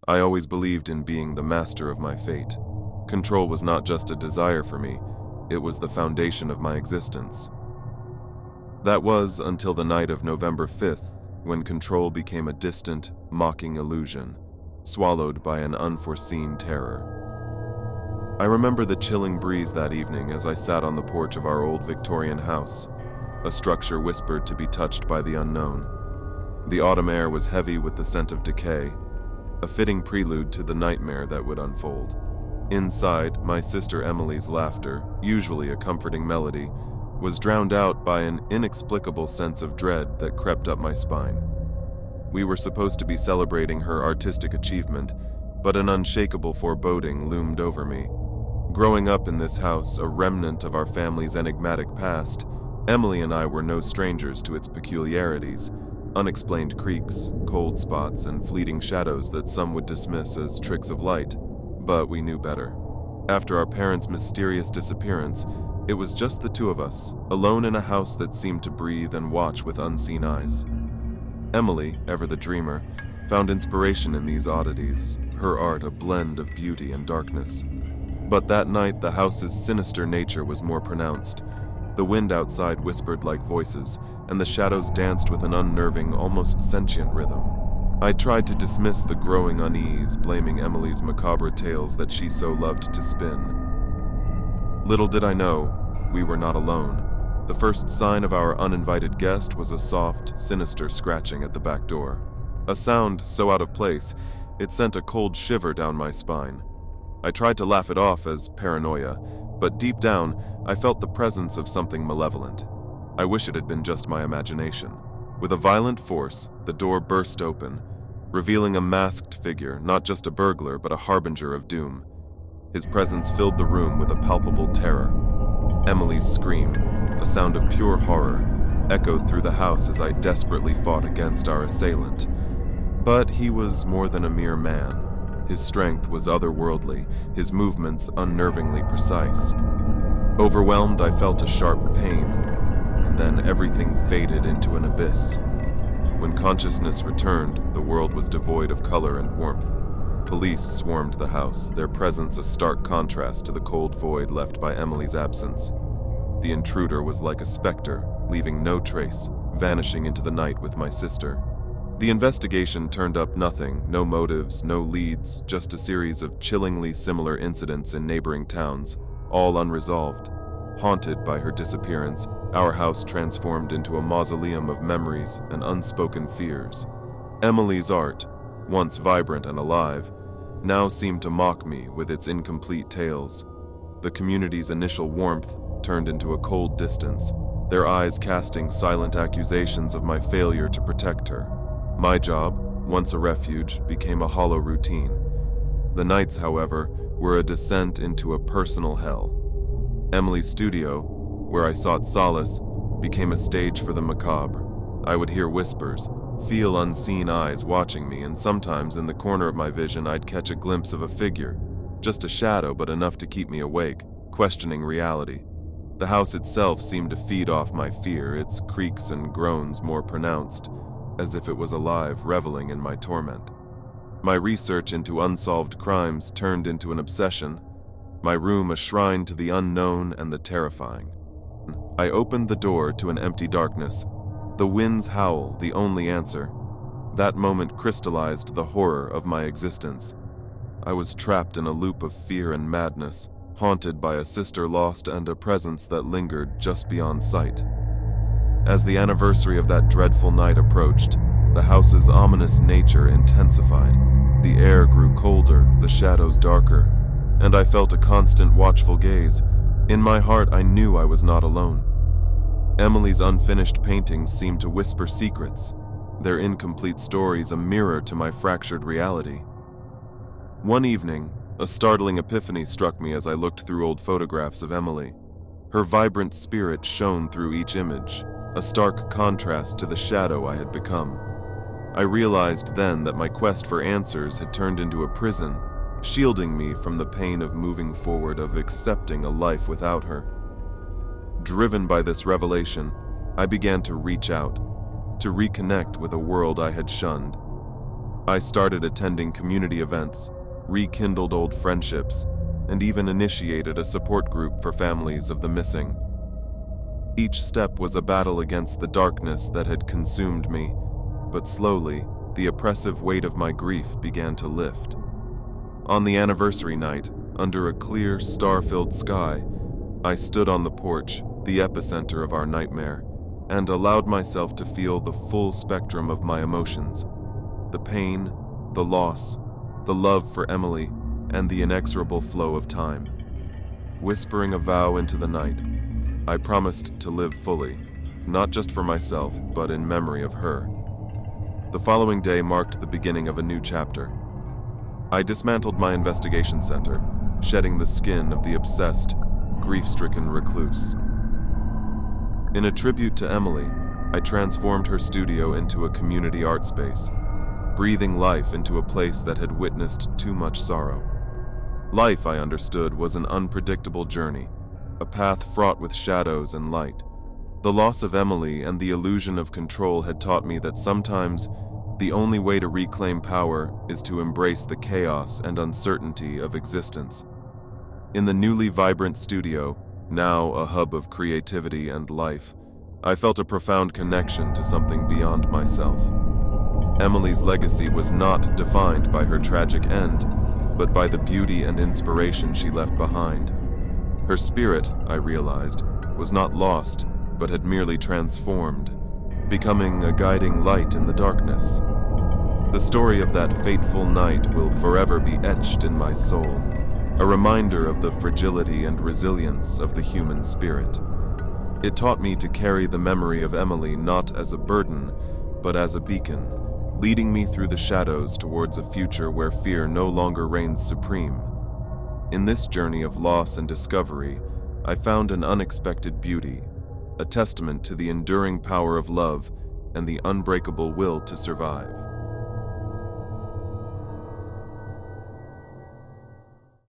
I always believed in being the master of my fate. Control was not just a desire for me, it was the foundation of my existence. That was until the night of November 5th, when control became a distant, mocking illusion, swallowed by an unforeseen terror. I remember the chilling breeze that evening as I sat on the porch of our old Victorian house, a structure whispered to be touched by the unknown. The autumn air was heavy with the scent of decay, a fitting prelude to the nightmare that would unfold. Inside, my sister Emily's laughter, usually a comforting melody, was drowned out by an inexplicable sense of dread that crept up my spine. We were supposed to be celebrating her artistic achievement, but an unshakable foreboding loomed over me. Growing up in this house, a remnant of our family's enigmatic past, Emily and I were no strangers to its peculiarities, unexplained creaks, cold spots, and fleeting shadows that some would dismiss as tricks of light. But we knew better. After our parents' mysterious disappearance, it was just the two of us, alone in a house that seemed to breathe and watch with unseen eyes. Emily, ever the dreamer, found inspiration in these oddities, her art a blend of beauty and darkness. But that night, the house's sinister nature was more pronounced. The wind outside whispered like voices, and the shadows danced with an unnerving, almost sentient rhythm. I tried to dismiss the growing unease, blaming Emily's macabre tales that she so loved to spin. Little did I know, we were not alone. The first sign of our uninvited guest was a soft, sinister scratching at the back door. A sound so out of place, it sent a cold shiver down my spine. I tried to laugh it off as paranoia, but deep down, I felt the presence of something malevolent. I wish it had been just my imagination. With a violent force, the door burst open, revealing a masked figure, not just a burglar, but a harbinger of doom. His presence filled the room with a palpable terror. Emily's scream, a sound of pure horror, echoed through the house as I desperately fought against our assailant. But he was more than a mere man. His strength was otherworldly, his movements unnervingly precise. Overwhelmed, I felt a sharp pain, and then everything faded into an abyss. When consciousness returned, the world was devoid of color and warmth. Police swarmed the house, their presence a stark contrast to the cold void left by Emily's absence. The intruder was like a specter, leaving no trace, vanishing into the night with my sister. The investigation turned up nothing, no motives, no leads, just a series of chillingly similar incidents in neighboring towns, all unresolved. Haunted by her disappearance, our house transformed into a mausoleum of memories and unspoken fears. Emily's art, once vibrant and alive, now seemed to mock me with its incomplete tales. The community's initial warmth turned into a cold distance, their eyes casting silent accusations of my failure to protect her. My job, once a refuge, became a hollow routine. The nights, however, were a descent into a personal hell. Emily's studio, where I sought solace, became a stage for the macabre. I would hear whispers, feel unseen eyes watching me, and sometimes in the corner of my vision I'd catch a glimpse of a figure, just a shadow but enough to keep me awake, questioning reality. The house itself seemed to feed off my fear, its creaks and groans more pronounced, as if it was alive, reveling in my torment. My research into unsolved crimes turned into an obsession, my room a shrine to the unknown and the terrifying. I opened the door to an empty darkness, the wind's howl the only answer. That moment crystallized the horror of my existence. I was trapped in a loop of fear and madness, haunted by a sister lost and a presence that lingered just beyond sight. As the anniversary of that dreadful night approached, the house's ominous nature intensified. The air grew colder, the shadows darker, and I felt a constant watchful gaze. In my heart, I knew I was not alone. Emily's unfinished paintings seemed to whisper secrets, their incomplete stories a mirror to my fractured reality. One evening, a startling epiphany struck me as I looked through old photographs of Emily. Her vibrant spirit shone through each image, a stark contrast to the shadow I had become. I realized then that my quest for answers had turned into a prison, shielding me from the pain of moving forward, of accepting a life without her. Driven by this revelation, I began to reach out, to reconnect with a world I had shunned. I started attending community events, rekindled old friendships, and even initiated a support group for families of the missing. Each step was a battle against the darkness that had consumed me, but slowly, the oppressive weight of my grief began to lift. On the anniversary night, under a clear, star-filled sky, I stood on the porch, the epicenter of our nightmare, and allowed myself to feel the full spectrum of my emotions: the pain, the loss, the love for Emily, and the inexorable flow of time. Whispering a vow into the night, I promised to live fully, not just for myself, but in memory of her. The following day marked the beginning of a new chapter. I dismantled my investigation center, shedding the skin of the obsessed, grief-stricken recluse. In a tribute to Emily, I transformed her studio into a community art space, breathing life into a place that had witnessed too much sorrow. Life, I understood, was an unpredictable journey, a path fraught with shadows and light. The loss of Emily and the illusion of control had taught me that sometimes the only way to reclaim power is to embrace the chaos and uncertainty of existence. In the newly vibrant studio, now a hub of creativity and life, I felt a profound connection to something beyond myself. Emily's legacy was not defined by her tragic end, but by the beauty and inspiration she left behind. Her spirit, I realized, was not lost, but had merely transformed, becoming a guiding light in the darkness. The story of that fateful night will forever be etched in my soul, a reminder of the fragility and resilience of the human spirit. It taught me to carry the memory of Emily not as a burden, but as a beacon, leading me through the shadows towards a future where fear no longer reigns supreme. In this journey of loss and discovery, I found an unexpected beauty, a testament to the enduring power of love and the unbreakable will to survive.